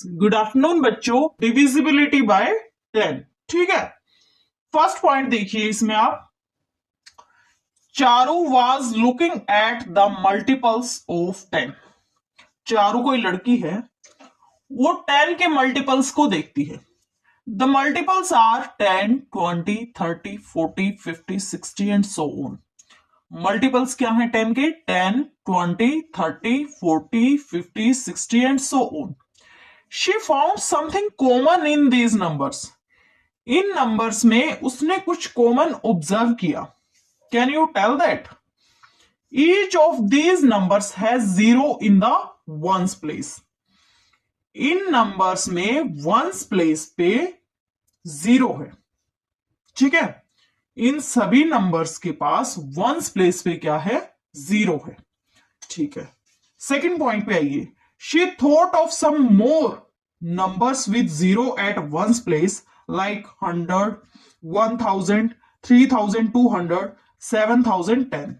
Good afternoon बच्चों। Divisibility bye 10, ठीक है। फर्स्ट पॉइंट देखिए, इसमें आप Charu was looking at the multiples of 10। Charu कोई लड़की है, वो 10 के मल्टीपल्स को देखती है। The multiples are 10, 20, 30, 40, 50, 60 and so on. Multiples क्या है 10 के? 10, 20, 30, 40, 50, 60 and so on. She found something common in these numbers. इन नंबर्स में उसने कुछ कॉमन ऑब्जर्व किया। Can you tell that? Each of these numbers has zero in the ones place. इन numbers में वंस प्लेस पे जीरो है, ठीक है। इन सभी नंबर्स के पास वंस प्लेस पे क्या है? जीरो है, ठीक है। सेकंड पॉइंट पे आइए। She thought of some more numbers with zero at one's place, like 100, 1000, 3200, 7010.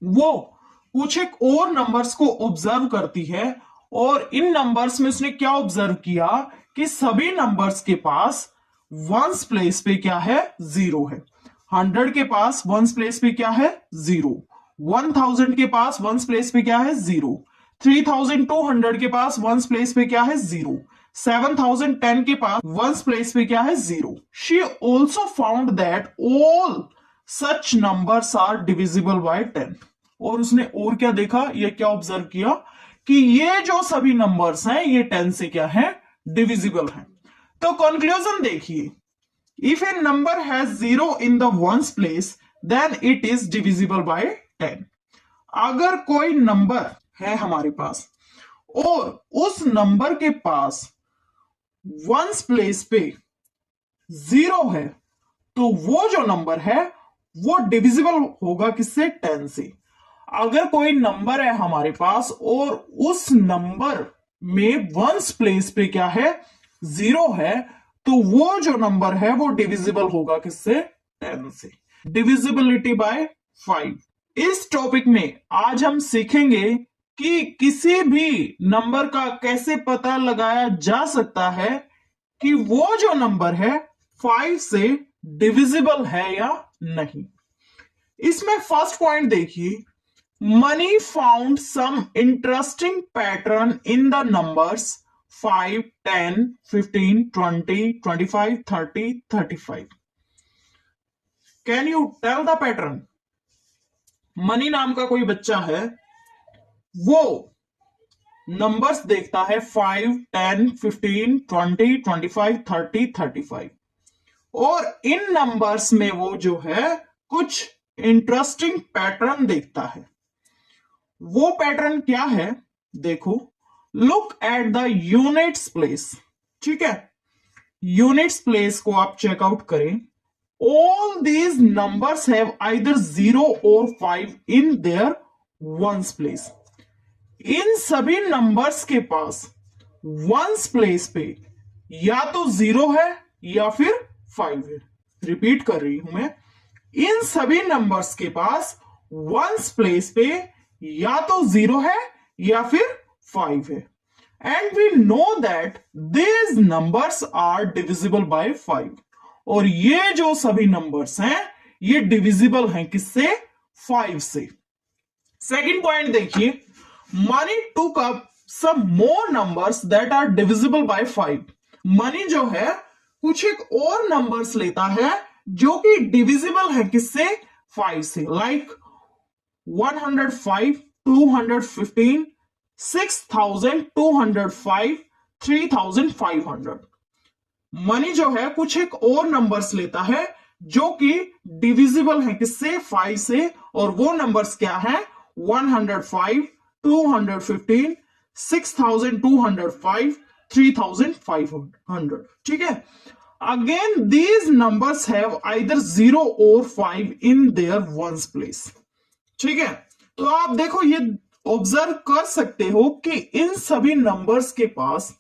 वो कुछ एक और नंबर्स को ऑब्जर्व करती है और इन नंबर्स में उसने क्या ऑब्जर्व किया कि सभी नंबर्स के पास वंस प्लेस पे क्या है? जीरो है। 100 के पास वंस प्लेस पे क्या है? जीरो। 1000 के पास वंस प्लेस पे क्या है? जीरो। 3200 के पास वंस प्लेस पे क्या है? जीरो। 7010 के पास वंस प्लेस पे क्या है? Zero. She also found that all such numbers are divisible by 10। और उसने और क्या देखा? ये क्या ऑब्जर्व किया कि ये जो सभी नंबर्स हैं ये 10 से क्या है? डिविजिबल है। तो कंक्लूजन देखिए, if a number has zero in the ones place then it is divisible by 10। अगर कोई नंबर है हमारे पास और उस नंबर के पास वंस प्लेस पे जीरो है, तो वो जो नंबर है वो डिविजिबल होगा किससे? 10 से। अगर कोई नंबर है हमारे पास और उस नंबर में वंस प्लेस पे क्या है? जीरो है, तो वो जो नंबर है वो डिविजिबल होगा किससे? 10 से। Divisibility bye 5। इस टॉपिक में आज हम सीखेंगे कि किसी भी नंबर का कैसे पता लगाया जा सकता है कि वो जो नंबर है 5 से डिविजिबल है या नहीं। इसमें फर्स्ट पॉइंट देखिए, Mani found some interesting pattern in the numbers 5, 10, 15, 20, 25, 30, 35। Can you tell the pattern? Mani नाम का कोई बच्चा है, वो नंबर्स देखता है 5, 10, 15, 20, 25, 30, 35 और इन नंबर्स में वो जो है कुछ इंटरेस्टिंग पैटर्न देखता है। वो पैटर्न क्या है? देखो, look at the units place, ठीक है। यूनिट्स प्लेस को आप चेकआउट करें। All these numbers have either 0 और 5 इन देयर वंस प्लेस। इन सभी नंबर्स के पास वंस प्लेस पे या तो 0 है या फिर 5 है। रिपीट कर रही हूं मैं, इन सभी नंबर्स के पास वंस प्लेस पे या तो 0 है या फिर 5 है। And we know that these numbers are divisible by 5। और ये जो सभी नंबर्स हैं ये डिविजिबल हैं किससे? 5 से। सेकंड पॉइंट देखिए, Mani took up some more numbers that are divisible by 5। Mani जो है कुछ एक और नंबर्स लेता है जो कि डिविजिबल है किससे? 5 से। लाइक 105, 215, 6205, 3500। मनी जो है कुछ एक और नंबर्स लेता है जो कि डिविजिबल है किससे? 5 से। और वो नंबर्स क्या है? 105, 215, 6205, 3500, ठीक है। Again these numbers have either 0 और 5 इन देयर वंस प्लेस, ठीक है। तो आप देखो, ये ऑब्जर्व कर सकते हो कि इन सभी नंबर्स के पास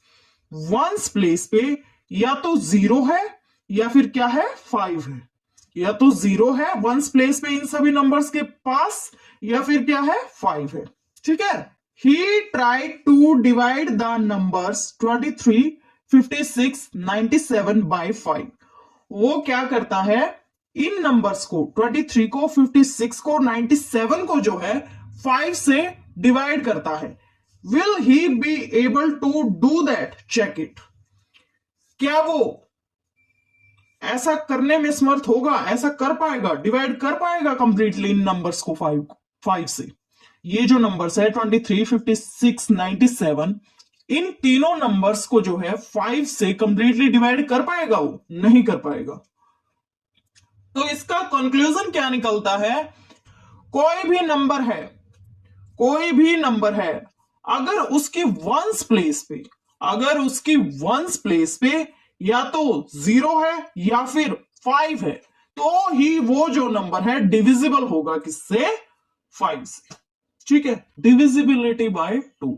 वंस प्लेस पे या तो 0 है या फिर क्या है? 5 है। या तो 0 है वंस प्लेस पे इन सभी नंबर्स के पास या फिर क्या है? 5 है, ठीक है। he tried to divide the numbers 23, 56, 97 by 5. वो क्या करता है, इन नंबर्स को 23 को, 56 को, 97 को जो है 5 से डिवाइड करता है. Will he be able to do that? Check it. क्या वो ऐसा करने में समर्थ होगा, ऐसा कर पाएगा, डिवाइड कर पाएगा कंप्लीटली इन नंबर्स को 5 से? ये जो नंबर्स है 23, 56, 97, इन तीनों नंबर्स को जो है 5 से कंप्लीटली डिवाइड कर पाएगा? वो नहीं कर पाएगा. तो इसका कंक्लूजन क्या निकलता है? कोई भी नंबर है, अगर उसकी वंस प्लेस पे या तो 0 है या फिर 5 है, तो ही वो जो नंबर है डिविजिबल होगा किससे? 5 से. ठीक है, डिविजिबिलिटी बाय 2.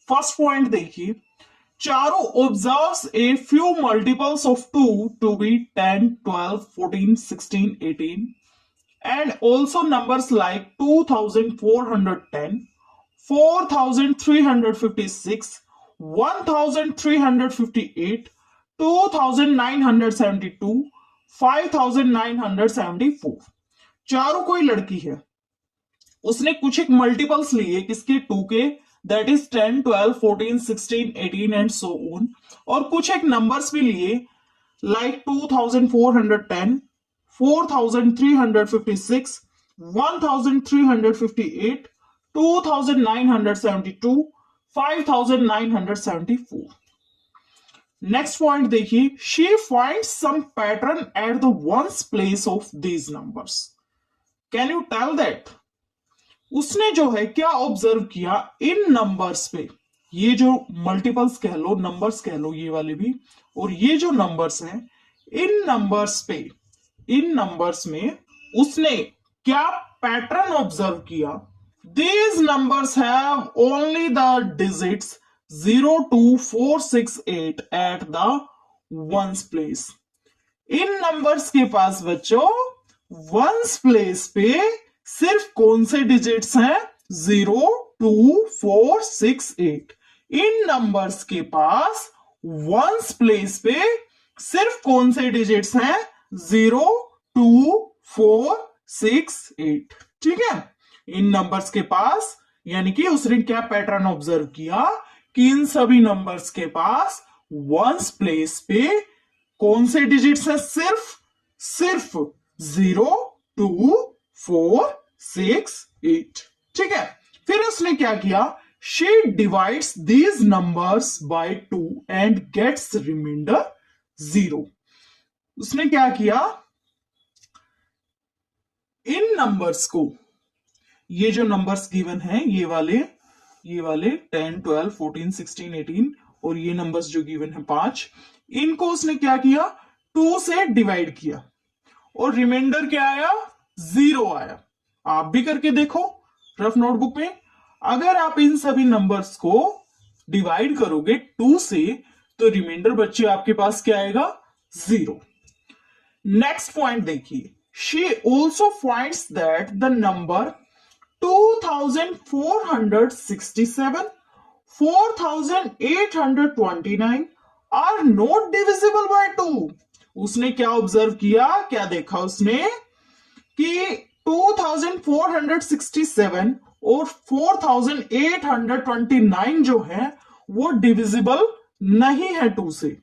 फर्स्ट पॉइंट देखिए, चारों observes a few multiples of 2 to be 10, 12, 14, 16, 18 and also numbers like 2410, 4356, 1358, 2972, 5974. चारों कोई लड़की है, उसने कुछ एक मल्टीपल्स लिए किसके? 2 के, that is 10, 12, 14, 16, 18 and so on, और कुछ एक नंबर्स भी लिए लाइक 2410, 4356, 1358, 2972, 5974. नेक्स्ट पॉइंट देखिए, she finds some pattern at the ones place of these numbers. Can you tell that? उसने जो है क्या ऑब्जर्व किया इन नंबर्स पे? ये जो मल्टीपल्स कह लो, नंबर्स कह लो, ये वाले भी, और ये जो नंबर्स हैं, इन नंबर्स में उसने क्या पैटर्न ऑब्जर्व किया? These numbers have only the digits 0, 2, 4, 6, 8 eight the ones place. इन नंबर्स के पास बच्चों वंस प्लेस पे सिर्फ कौन से डिजिट्स हैं? 0, 2, 4, 6, 8. इन नंबर्स के पास वंस प्लेस पे सिर्फ कौन से डिजिट्स हैं? 0, 2, 4, 6, 8. ठीक है, इन नंबर्स के पास, यानी कि उसने क्या पैटर्न ऑब्जर्व किया कि इन सभी नंबर्स के पास वंस प्लेस पे कौन से डिजिट्स हैं? सिर्फ 0, 2, 4, 6, 8. ठीक है, फिर उसने क्या किया? She divides these numbers by 2 and gets remainder 0. उसने क्या किया? इन नंबर्स को, ये जो नंबर्स गिवन हैं, ये वाले 10, 12, 14, 16, 18, और ये नंबर्स जो गिवन है 5, इनको उसने क्या किया? 2 से डिवाइड किया, और रिमाइंडर क्या आया? 0 आया. आप भी करके देखो रफ नोटबुक में. अगर आप इन सभी नंबर्स को डिवाइड करोगे 2 से, तो रिमाइंडर बच्चे आपके पास क्या आएगा? 0. नेक्स्ट पॉइंट देखिए, she also finds that the number 2467, 4829 are not divisible by 2. उसने क्या ऑब्जर्व किया, क्या देखा उसने कि 2467 और 4829 जो है वो डिविजिबल नहीं है 2 से.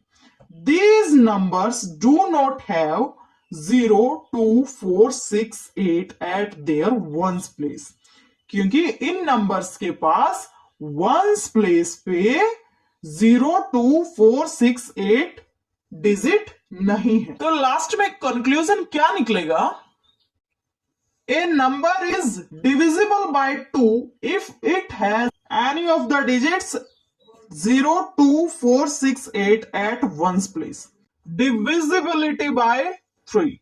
These numbers do not have 0, 2, 4, 6, 8 at their ones place. क्योंकि इन नंबर्स के पास वंस प्लेस पे 0, 2, 4, 6, 8 डिजिट नहीं है. तो लास्ट में कंक्लूजन क्या निकलेगा? A number is divisible by 2 if it has any of the digits 0, 2, 4, 6, 8 at ones place. Divisibility by 3,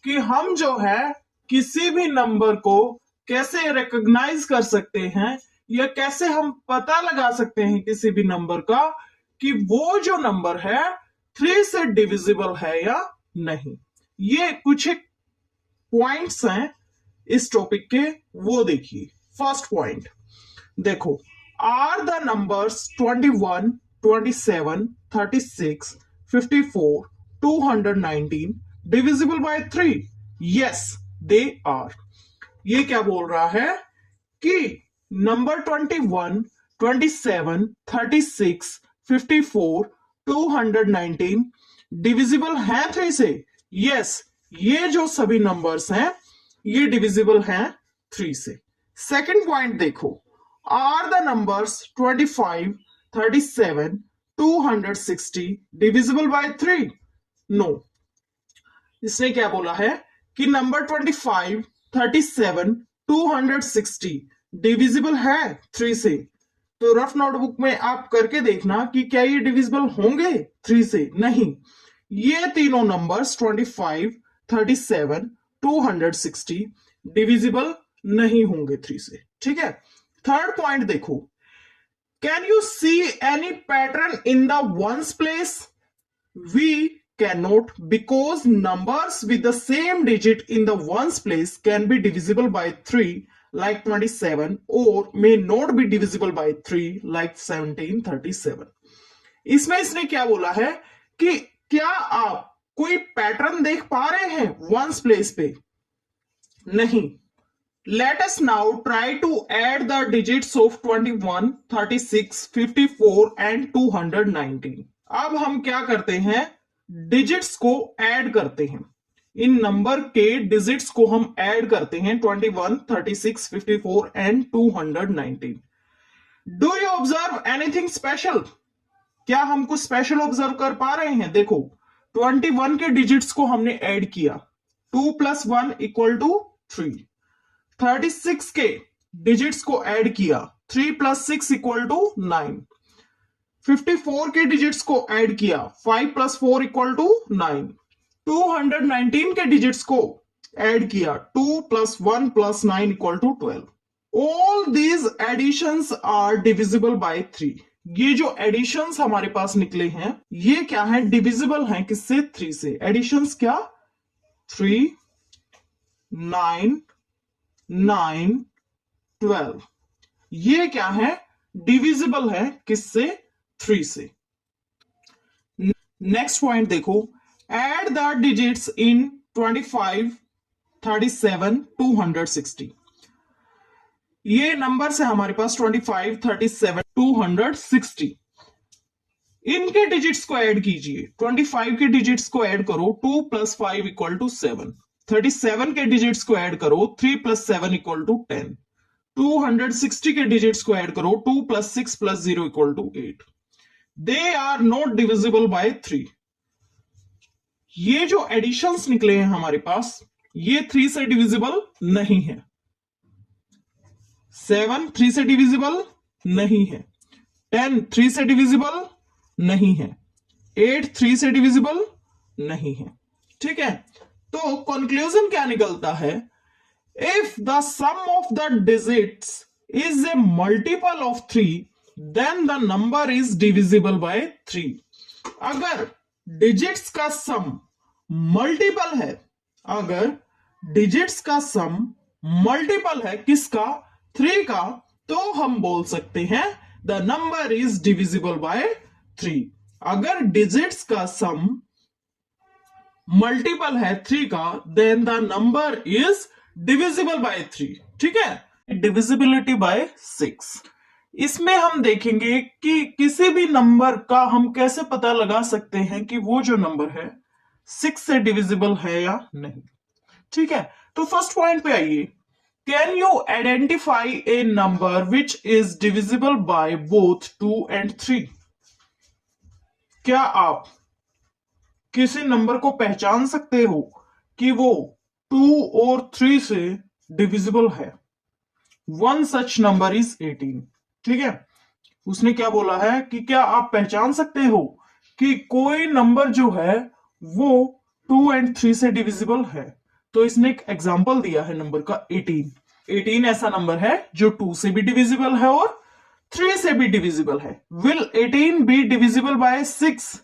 कि हम जो है किसी भी नंबर को कैसे रिकॉग्नाइज कर सकते हैं, या कैसे हम पता लगा सकते हैं किसी भी नंबर का कि वो जो नंबर है 3 से डिविजिबल है या नहीं. ये कुछ एक पॉइंट्स हैं इस टॉपिक के, वो देखिए. फर्स्ट पॉइंट देखो, Are the numbers 21, 27, 36, 54, 219 divisible by 3? Yes, they are. ये क्या बोल रहा है कि नंबर 21, 27, 36, 54, 219 डिविजिबल है 3 से। यस, ये जो सभी नंबर्स हैं ये डिविजिबल हैं 3 से। सेकंड पॉइंट देखो, are the numbers 25, 37, 260 divisible by 3? No. इसने क्या बोला है कि नंबर 25, 37, 260 डिविजिबल है 3 से। तो रफ नोटबुक में आप करके देखना कि क्या ये डिविजिबल होंगे 3 से। नहीं, ये तीनों नंबर्स 25, 37, 260 डिविजिबल नहीं होंगे 3 से। ठीक है। थर्ड पॉइंट देखो, can you see any pattern in the ones place? We cannot, because numbers with the same digit in the ones place can be divisible by 3 like 27 or may not be divisible by 3 like 1737. इसमें इसने क्या बोला है कि क्या आप कोई pattern देख पा रहे हैं वंस प्लेस पे? नहीं। Let us now try to add the digits of 21, 36, 54 and 219. अब हम क्या करते हैं, डिजिट्स को ऐड करते हैं। इन नंबर के डिजिट्स को हम ऐड करते हैं 21, 36, 54 and 219। Do you observe anything special? क्या हम कुछ स्पेशल ऑब्जर्व कर पा रहे हैं? देखो, 21 के डिजिट्स को हमने ऐड किया, 2 + 1 = 3। 36 के डिजिट्स को ऐड किया, 3 + 6 = 9। 54 के डिजिट्स को ऐड किया, 5 + 4 = 9। 219 के डिजिट्स को ऐड किया, 2 + 1 + 9 = 12। All these additions are divisible by 3। ये जो एडिशंस हमारे पास निकले हैं ये क्या है, डिविजिबल हैं किससे? 3 से। एडिशंस क्या? 3, 9, 9, 12। ये क्या है, डिविजिबल है किससे? 3 से। नेक्स्ट पॉइंट देखो, एड द डिजिट्स इन 25, 37, 260। ये नंबर है हमारे पास 25, 37, 260। इनके डिजिट्स को ऐड कीजिए। 25 के डिजिट्स को ऐड करो, 2 + 5 = 7। 37 के डिजिट्स को ऐड करो, 3 + 7 = 10। 260 के डिजिट्स को ऐड करो, 2 + 6 + 0 = 8। They are not divisible by 3। ये जो एडिशंस निकले हैं हमारे पास ये 3 से डिविजिबल नहीं है। 7 3 से डिविजिबल नहीं है। 10 3 से डिविजिबल नहीं है। 8 3 से डिविजिबल नहीं है। ठीक है। तो कंक्लूजन क्या निकलता है, if the sum of the digits is a multiple of 3 then the number is divisible by 3। अगर डिजिट्स का सम मल्टीपल है, अगर डिजिट्स का सम मल्टीपल है किसका? 3 का, तो हम बोल सकते हैं the number is divisible by 3। अगर डिजिट्स का सम मल्टीपल है 3 का, then the number is divisible by 3। ठीक है। Divisibility by 6। इसमें हम देखेंगे कि किसी भी नंबर का हम कैसे पता लगा सकते हैं कि वो जो नंबर है 6 से डिविजिबल है या नहीं। ठीक है। तो फर्स्ट पॉइंट पे आइए, can you identify A number which is divisible by both 2 and 3? क्या आप किसी नंबर को पहचान सकते हो कि वो 2 और 3 से डिविजिबल है? One such number is 18। ठीक है। उसने क्या बोला है कि क्या आप पहचान सकते हो कि कोई नंबर जो है वो 2 and 3 से डिविजिबल है? तो इसने एक एग्जांपल दिया है नंबर का 18। 18 ऐसा नंबर है जो 2 से भी डिविजिबल है और 3 से भी डिविजिबल है। Will 18 be divisible by 6?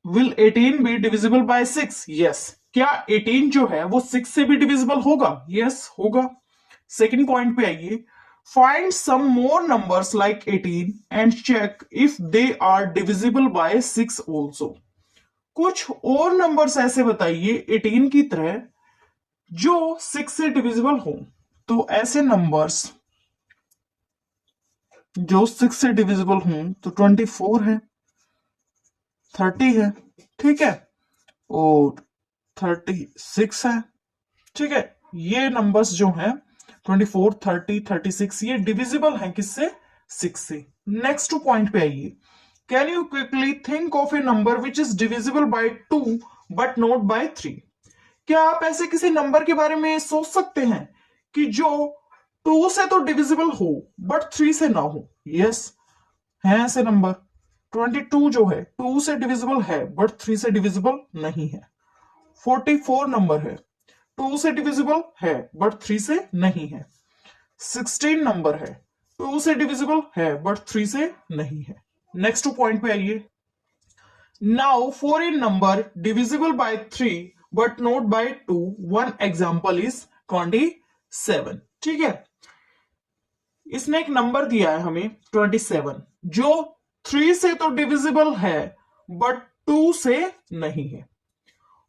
Will 18 be divisible by 6? Yes. क्या 18 जो है वो 6 से भी डिविजिबल होगा? यस, होगा। सेकंड पॉइंट पे आइए, Find some more numbers like 18 and check if they are divisible by 6 also. कुछ और नंबर्स ऐसे बताइए 18 की तरह जो 6 से डिविजिबल हो। तो ऐसे नंबर्स जो 6 से डिविजिबल हों तो 24 है, 30 है, ठीक है, और 36 है, ठीक है। ये नंबर्स जो हैं 24, 30, 36 ये डिविजिबल हैं किससे? 6 से। नेक्स्ट पॉइंट पे आइए। Can you quickly think of a number which is divisible by 2 but not by 3? क्या आप ऐसे किसी नंबर के बारे में सोच सकते हैं कि जो 2 से तो डिविजिबल हो बट 3 से ना हो? यस, है ऐसे नंबर। 22 जो है 2 से डिविजिबल है बट 3 से डिविजिबल नहीं है। 44 नंबर है 2 से डिविजिबल है बट 3 से नहीं है। 16 नंबर है 2 से डिविजिबल है बट 3 से नहीं है। नेक्स्ट पॉइंट पे आइए। Now for a number divisible by 3 but not by 2, one example is 27। ठीक है, इसने एक नंबर दिया है हमें 27 जो 3 से तो डिविजिबल है बट 2 से नहीं है।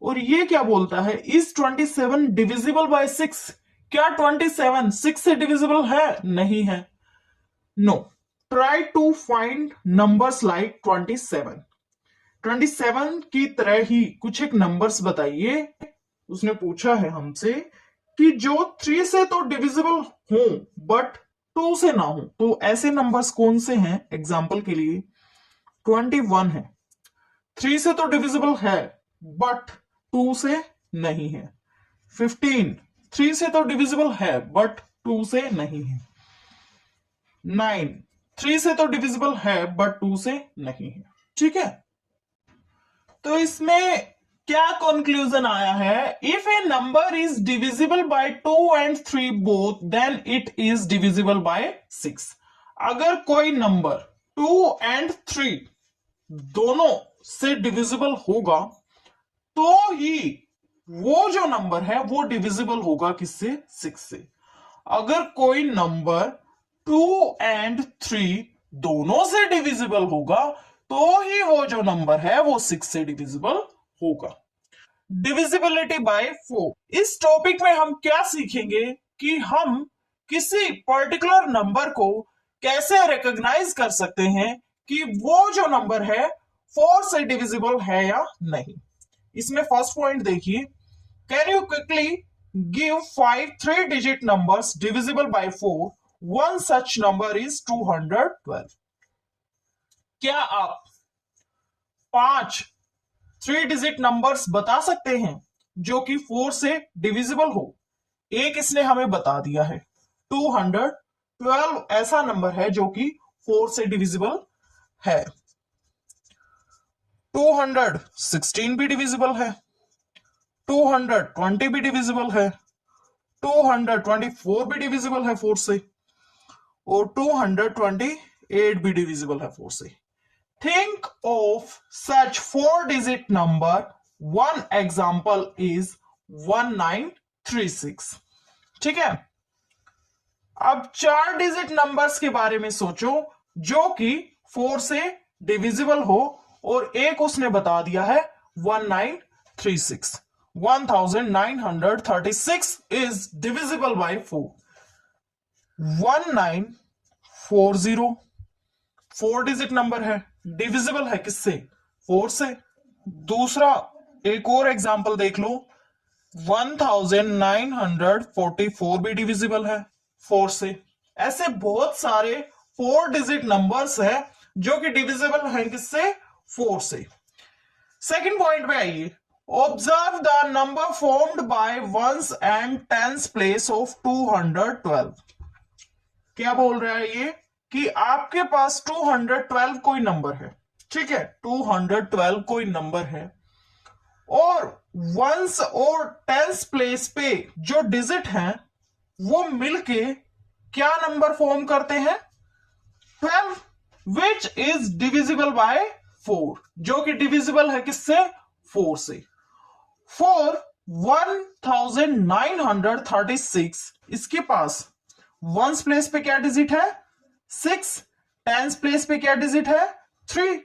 और ये क्या बोलता है? Is 27 divisible by 6? क्या 27 6 से डिविजिबल है? नहीं है। No. Try to find numbers like 27। 27 की तरह ही कुछ एक नंबर्स बताइए। उसने पूछा है हमसे कि जो 3 से तो डिविजिबल हो बट 2 से ना हो। तो ऐसे नंबर्स कौन से हैं? एग्जाम्पल के लिए 21 है, 3 से तो डिविजिबल है बट 2 से नहीं है। 15 3 से तो डिविजिबल है बट 2 से नहीं है। 9 3 से तो डिविजिबल है बट 2 से नहीं है। ठीक है, तो इसमें क्या कंक्लूजन आया है? If a number is divisible by 2 and 3 both then it is divisible by 6। अगर कोई नंबर 2 एंड 3 दोनों से डिविजिबल होगा तो ही वो जो नंबर है वो डिविजिबल होगा किससे? 6 से। अगर कोई नंबर 2 एंड 3 दोनों से डिविजिबल होगा तो ही वो जो नंबर है वो 6 से डिविजिबल होगा। Divisibility bye 4। इस टॉपिक में हम क्या सीखेंगे कि हम किसी पर्टिकुलर नंबर को कैसे रिकॉग्नाइज कर सकते हैं कि वो जो नंबर है 4 से डिविजिबल है या नहीं। इसमें फर्स्ट पॉइंट देखिए, can you quickly give 5 3-digit numbers divisible by 4? One such number is 212. क्या आप 5 3-digit numbers बता सकते हैं जो कि 4 से डिविजिबल हो? एक इसने हमें बता दिया है 212 ऐसा नंबर है जो कि 4 से डिविजिबल है। 216 भी डिविजिबल है, 220 भी डिविजिबल है, 224 भी डिविजिबल है 4 से, और 228 भी डिविजिबल है 4 से। Think of such 4-digit number. One example is 1936। ठीक है, अब 4-digit नंबर्स के बारे में सोचो जो कि 4 से डिविजिबल हो, और एक उसने बता दिया है 1936। 1936 is divisible by 4। 1940 4-digit number है, डिविजिबल है किससे? 4 से। दूसरा एक और एग्जांपल देख लो, 1944 भी डिविजिबल है 4 से। ऐसे बहुत सारे 4-digit नंबर्स है जो कि डिविजिबल है किससे? 4 से। सेकंड पॉइंट पे आइए। Observe the number formed by ones and tens place of 212। क्या बोल रहा है ये कि आपके पास 212 कोई नंबर है, ठीक है, 212 कोई नंबर है, और वंस और टेंस प्लेस पे जो डिजिट हैं वो मिलके क्या नंबर फॉर्म करते हैं? 12, विच इज डिविजिबल बाय 4, जो कि डिविजिबल है किससे? 4 से। 4 1936 इसके पास वंस प्लेस पे क्या डिजिट है 6, टेंस प्लेस पे क्या डिजिट है 3,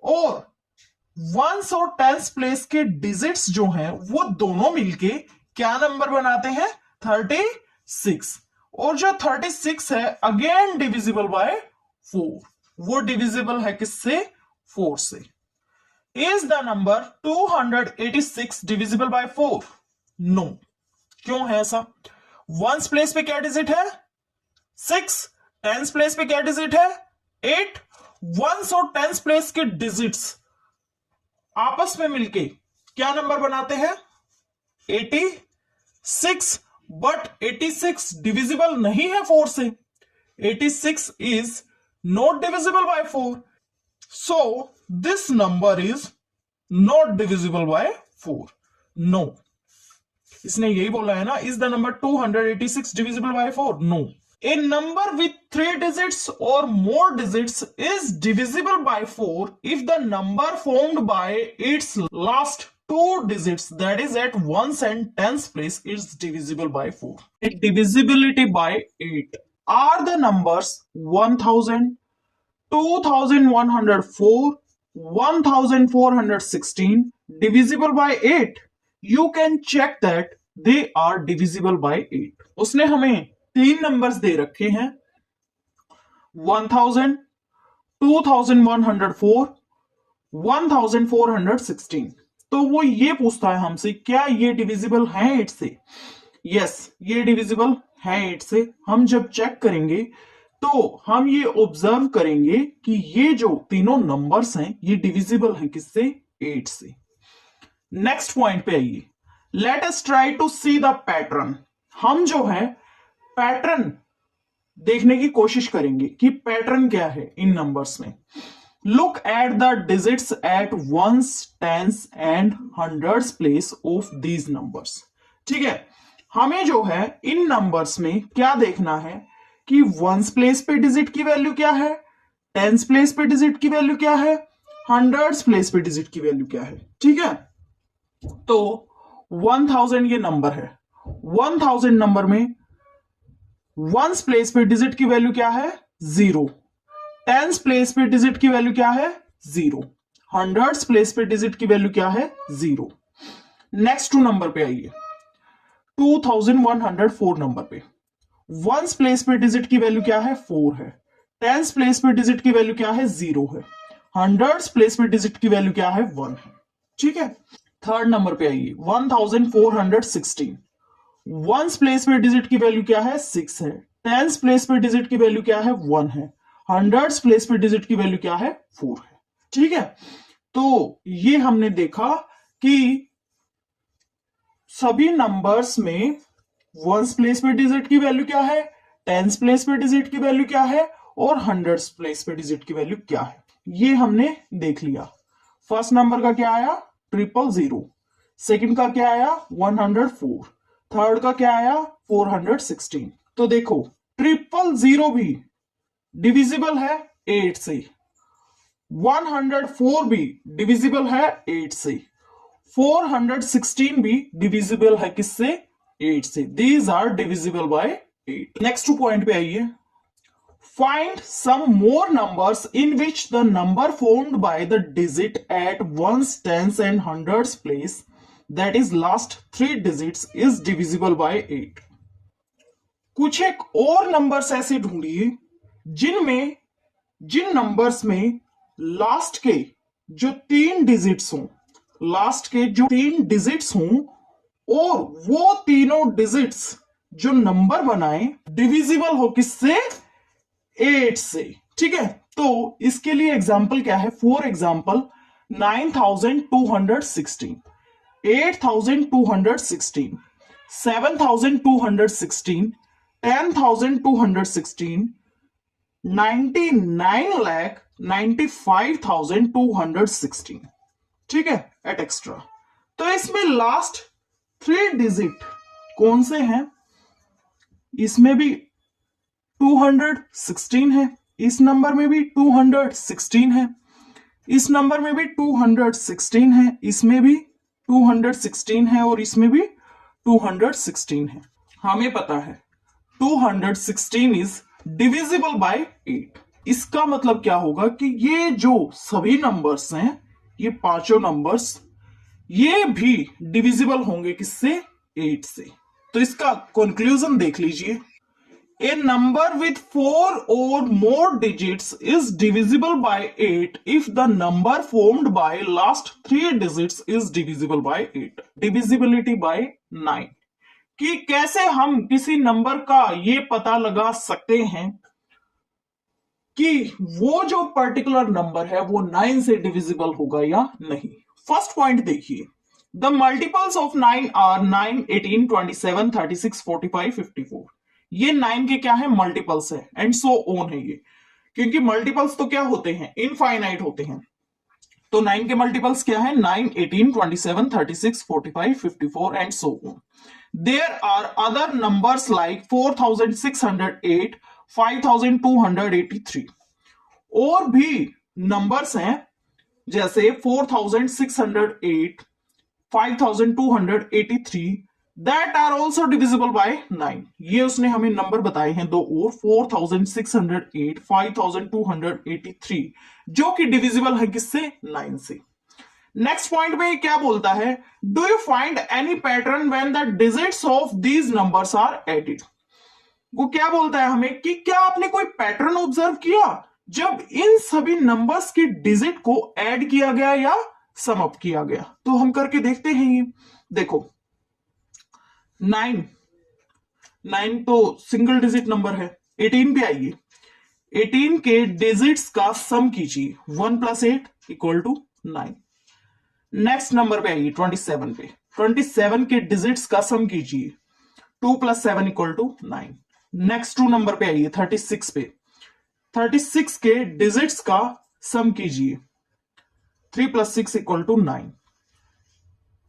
और वंस और टेंस प्लेस के डिजिट्स जो हैं वो दोनों मिलके क्या नंबर बनाते हैं 36, और जो 36 है अगेन डिविजिबल बाय 4, वो डिविजिबल है किससे 4 से। Is the number 286 divisible by 4? No. क्यों है ऐसा? वंस प्लेस पे क्या डिजिट है 6, टेंस प्लेस पे क्या डिजिट है 8, वंस और टेंस प्लेस के डिजिट्स आपस में मिलके क्या नंबर बनाते हैं 86, बट 86 डिविजिबल नहीं है 4 से, 86 is not divisible by 4, so this number is not divisible by 4। No, इसने यही बोला है ना, is the number 286 divisible by 4? No. A number with 3 digits or more digits is divisible by 4 if the number formed by its last 2 digits, that is at ones and tens place, is divisible by 4. A divisibility by 8 are the numbers 1000, 2104, 1416 divisible by 8. You can check that they are divisible by 8. उसने हमें 3 numbers they रखे हैं 1000, 2104, 1416, तो वो ये पूछता है हमसे क्या ये डिविजिबल है 8 से? यस, ये डिविजिबल है 8 से। हम जब चेक करेंगे तो हम ये ऑब्जर्व करेंगे कि ये जो तीनों नंबर्स हैं ये डिविजिबल हैं किससे 8 से। नेक्स्ट पॉइंट पे आइए, let us try to see the pattern. हम जो है पैटर्न देखने की कोशिश करेंगे कि पैटर्न क्या है इन नंबर्स में। Look at the digits at ones, tens and hundreds place of these numbers. ठीक है, हमें जो है इन नंबर्स में क्या देखना है कि वंस प्लेस पे डिजिट की वैल्यू क्या है, टेंस प्लेस पे डिजिट की वैल्यू क्या है, हंड्रेड्स प्लेस पे डिजिट की वैल्यू क्या है। ठीक है, तो 1000 ये नंबर है, 1000 नंबर में वंस प्लेस पे डिजिट की वैल्यू क्या है 0, टेंस प्लेस पे डिजिट की वैल्यू क्या है 0, हंड्रेड्स प्लेस पे डिजिट की वैल्यू क्या है 0। नेक्स्ट 2 नंबर पे आइए, 2104 नंबर पे वंस प्लेस पे डिजिट की वैल्यू क्या है 4 है, टेंस प्लेस पे डिजिट की वैल्यू क्या है 0 है, हंड्रेड्स प्लेस पे डिजिट की वैल्यू क्या है 1 है। ठीक है, थर्ड नंबर पे आइए 1416, वंस प्लेस पे डिजिट की वैल्यू क्या है 6 है, टेंस प्लेस पे डिजिट की वैल्यू क्या है 1 है, हंड्रेड्स प्लेस पे डिजिट की वैल्यू क्या है 4 है। ठीक है, तो ये हमने देखा कि सभी नंबर्स में वंस प्लेस पे डिजिट की वैल्यू क्या है, टेंस प्लेस पे डिजिट की वैल्यू क्या है और हंड्रेड्स प्लेस पे डिजिट की वैल्यू क्या है, ये हमने देख लिया। फर्स्ट नंबर का क्या आया 000, सेकंड का क्या आया 104, थर्ड का क्या आया 416। तो देखो 000 भी डिविजिबल है 8 से, 104 भी डिविजिबल है 8 से, 416 भी डिविजिबल है किससे 8 से। These are divisible by 8। Next point पे आइए, find some more numbers in which the number formed by the digit at ones, tens and hundreds place, that is last 3 digits is divisible by 8। कुछ एक और numbers ऐसे ढूंढिए जिन numbers में last के जो 3 डिजिट्स हों, लास्ट के जो 3 डिजिट्स हों और वो तीनों डिजिट्स जो नंबर बनाए डिविजिबल हो किससे 8 से। ठीक है, तो इसके लिए एग्जांपल क्या है, फॉर एग्जांपल 9216, 8216, 7216, 10,216, 99,95,216। ठीक है, एट एक्स्ट्रा। तो इसमें लास्ट 3 डिजिट कौन से हैं? इसमें भी 216 है, इस नंबर में भी 216 है, इस नंबर में भी 216 है, इसमें भी 216 है और इसमें भी 216 है। हमें पता है 216 इज डिविजिबल बाय 8। इसका मतलब क्या होगा कि ये जो सभी नंबर्स हैं, ये पांचों नंबर्स, ये भी डिविजिबल होंगे किससे? 8 से। तो इसका कंक्लूजन देख लीजिए, ए नंबर विथ 4 और मोर digits is divisible by 8 if the number formed by last 3 digits is divisible by 8। Divisibility bye 9, कि कैसे हम किसी नंबर का ये पता लगा सकते हैं कि वो जो पर्टिकुलर नंबर है वो 9 से डिविजिबल होगा या नहीं। फर्स्ट पॉइंट देखिए, द मल्टीपल्स ऑफ 9 आर 9, 18, 27, 36, 45, 54। ये 9 के क्या है? मल्टीपल्स है, एंड सो ऑन है ये, क्योंकि मल्टीपल्स तो क्या होते हैं? इनफाइनाइट होते हैं। तो 9 के मल्टीपल्स क्या है? 9, 18, 27, 36, 45, 54 and so on. There are other numbers like 4608, 5283। और भी नंबर्स हैं जैसे 4608, 5283 that are also divisible by 9। ये उसने हमें नंबर बताए हैं दो और, 4608, 5283, जो कि डिविजिबल है किससे? 9 से। नेक्स्ट पॉइंट में क्या बोलता है? Do you find any pattern when the digits of these numbers are added. वो क्या बोलता है हमें कि क्या आपने कोई पैटर्न ऑब्जर्व किया जब इन सभी नंबर्स के डिजिट को ऐड किया गया या सम अप किया गया? तो हम करके देखते हैं। ये देखो, 9 तो सिंगल डिजिट नंबर है। 18 पे आइए, 18 के डिजिट्स का सम कीजिए, 1 + 8 = 9। नेक्स्ट नंबर पे आइए 27 पे, 27 के डिजिट्स का सम कीजिए, 2 + 7 = 9। नेक्स्ट 2 नंबर पे आइए 36 पे, 36 के डिजिट्स का सम कीजिए, 3 + 6 = 9।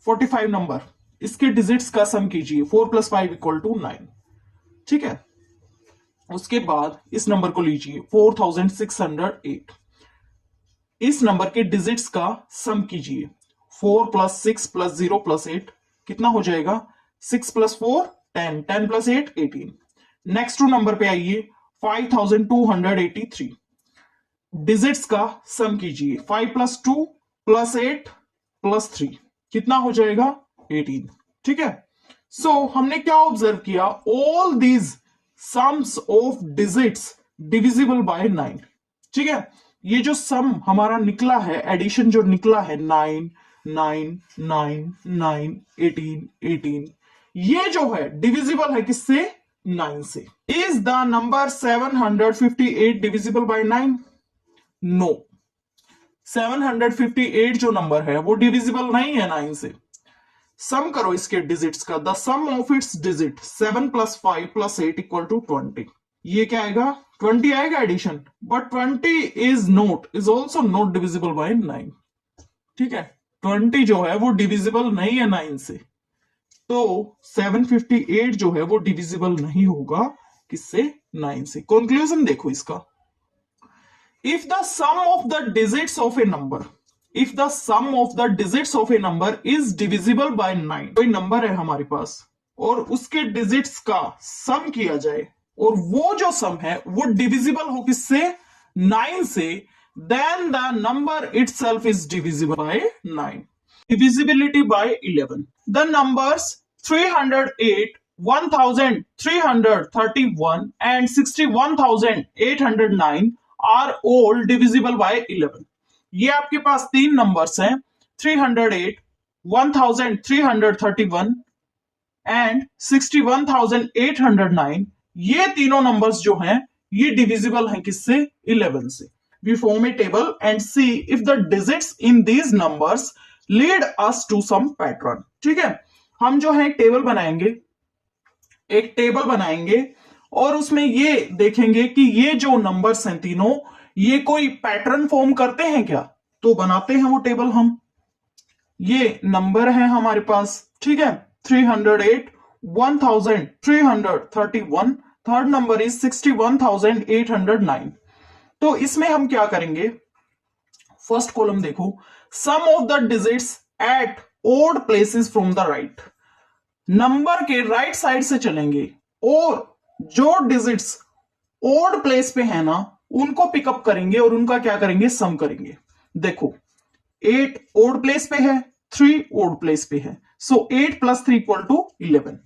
45 नंबर, इसके डिजिट्स का सम कीजिए, 4 + 5 = 9। ठीक है। उसके बाद इस नंबर को लीजिए 4608, इस नंबर के डिजिट्स का सम कीजिए, 4 + 6 + 0 + 8 कितना हो जाएगा? 6 + 4 10, 10 + 8 18। नेक्स्ट 2 नंबर पे आइए 5283, डिजिट्स का सम कीजिए, 5 + 2 + 8 + 3 कितना हो जाएगा? 18। ठीक है। सो हमने क्या ऑब्जर्व किया? All these sums of digits divisible by 9। ठीक है। ये जो सम हमारा निकला है, एडिशन जो निकला है, 9 9 9 9 18 18, ये जो है डिविजिबल है किससे? 9 से। Is the number 758 divisible by 9? No, 758 जो नंबर है वो डिविजिबल नहीं है 9 से। सम करो इसके डिजिट्स का, the sum of its digit 7 + 5 + 8 = 20। ये क्या आएगा? 20 आएगा addition, but 20 is also not divisible by 9। ठीक है। 20 जो है वो डिविजिबल नहीं है 9 से, तो 758 जो है वो डिविजिबल नहीं होगा किससे? 9 से। कंक्लूजन देखो इसका, if the sum of the digits of a number, if the sum of the digits of a number is divisible by 9, कोई नंबर है हमारे पास और उसके डिजिट्स का सम किया जाए और वो जो सम है वो डिविजिबल हो किससे? 9 से, then the number itself is divisible by 9. Divisibility by 11. The numbers 308, 1331 and 61809 are all divisible by 11. ये आपके पास तीन नंबर्स हैं, 308, 1331 एंड 61809। ये तीनों नंबर्स जो हैं ये डिविजिबल हैं किससे? 11 से। We form a table and see if the digits in these numbers lead us to some pattern. ठीक है। हम जो है एक टेबल बनाएंगे और उसमें ये देखेंगे कि ये जो नंबर्स हैं तीनों, ये कोई पैटर्न फॉर्म करते हैं क्या? तो बनाते हैं वो टेबल हम। ये नंबर है हमारे पास, ठीक है, 308, 1331, थर्ड नंबर इज 61809। तो इसमें हम क्या करेंगे? फर्स्ट कॉलम देखो, sum of the digits at odd places from the right. Number के राइट साइड से चलेंगे और जो डिजिट्स ओड प्लेस पे है ना उनको पिकअप करेंगे और उनका क्या करेंगे, सम करेंगे। देखो 8 ओड प्लेस पे है, 3 ओड प्लेस पे है, सो 8 + 3 = 11।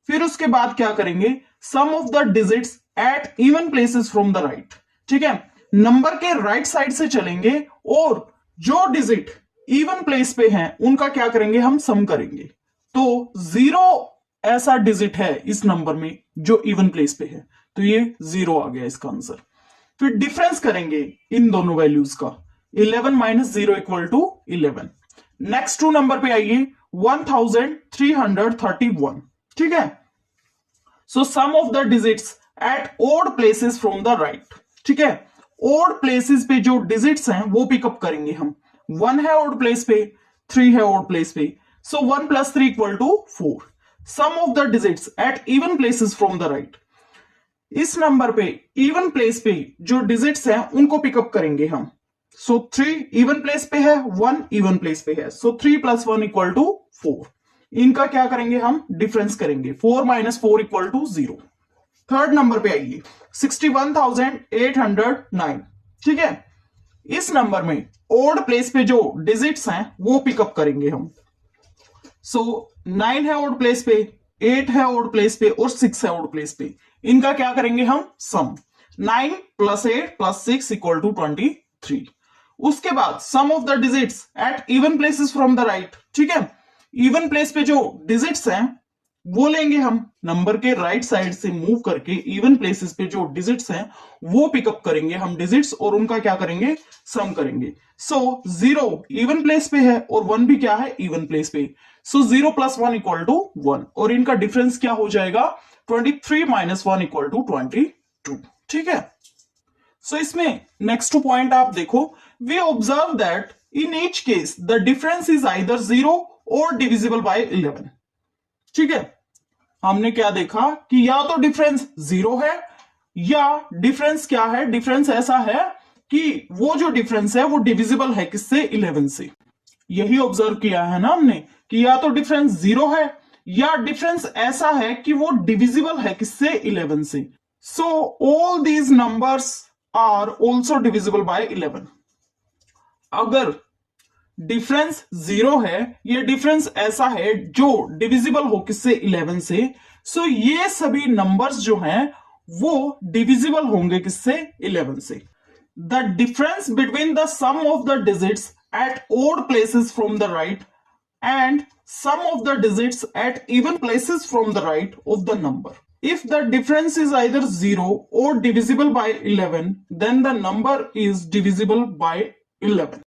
फिर उसके बाद क्या करेंगे, sum of the digits at even places from the right. ठीक है, नंबर के राइट साइड से चलेंगे और जो डिजिट इवन प्लेस पे हैं उनका क्या करेंगे, हम सम करेंगे। तो 0 ऐसा डिजिट है इस नंबर में जो इवन प्लेस पे है, तो ये 0 आ गया इसका आंसर। फिर डिफरेंस करेंगे इन दोनों वैल्यूज का, 11 - 0 = 11। नेक्स्ट 2 नंबर पे आइए, 1331। ठीक है, so sum of the digits at odd places from the right. ठीक है, ओड प्लेसेस पे जो डिजिट्स हैं वो पिकअप करेंगे हम। 1 है ओड प्लेस पे, 3 है ओड प्लेस पे, so 1 + 3 = 4। Sum of the digits at even places from the right. इस नंबर पे इवन प्लेस पे जो डिजिट्स हैं उनको पिकअप करेंगे हम। सो 3 इवन प्लेस पे है, 1 इवन प्लेस पे है, सो 3 + 1 = 4। इनका क्या करेंगे, हम डिफरेंस करेंगे, 4 - 4 = 0। थर्ड नंबर पे आइए, 61,809। ठीक है, इस नंबर में ओड प्लेस पे जो डिजिट्स हैं वो पिकअप करेंगे हम। सो 9 है ओड प्लेस पे, 8 है ओड प्लेस पे और 6 है ओड प्लेस पे। इनका क्या करेंगे हम, सम। 9 + 8 + 6 = 23। उसके बाद sum of the digits at even places from the right. ठीक है, इवन प्लेस पे जो डिजिट्स हैं वो लेंगे हम, नंबर के राइट साइड से मूव करके इवन प्लेसेस पे जो डिजिट्स हैं वो पिकअप करेंगे हम डिजिट्स और उनका क्या करेंगे, सम करेंगे। सो 0 इवन प्लेस पे है और 1 भी क्या है, इवन प्लेस पे। सो 0 + 1 = 1 और इनका डिफरेंस क्या हो जाएगा, 23 - 1 = 22। ठीक है, सो इसमें नेक्स्ट पॉइंट आप देखो, we observe that in each case the difference is either 0 और डिविजिबल बाय 11। ठीक है, हमने क्या देखा कि या तो डिफरेंस 0 है या डिफरेंस क्या है, डिफरेंस ऐसा है कि वो जो डिफरेंस है वो डिविजिबल है किससे, 11 से। यही ऑब्जर्व किया है ना हमने कि या तो डिफरेंस 0 है या डिफरेंस ऐसा है कि वो डिविजिबल है किससे, 11 से। So all these numbers are also divisible by 11। अगर डिफरेंस 0 है, ये डिफरेंस ऐसा है जो डिविजिबल हो किससे, 11 से, सो ये सभी नंबर्स जो हैं वो डिविजिबल होंगे किससे, 11 से। The difference between the sum of the digits at odd places from the right and sum of the digits at even places from the right of the number. If the difference is either 0 or divisible by 11, then the number is divisible by 11.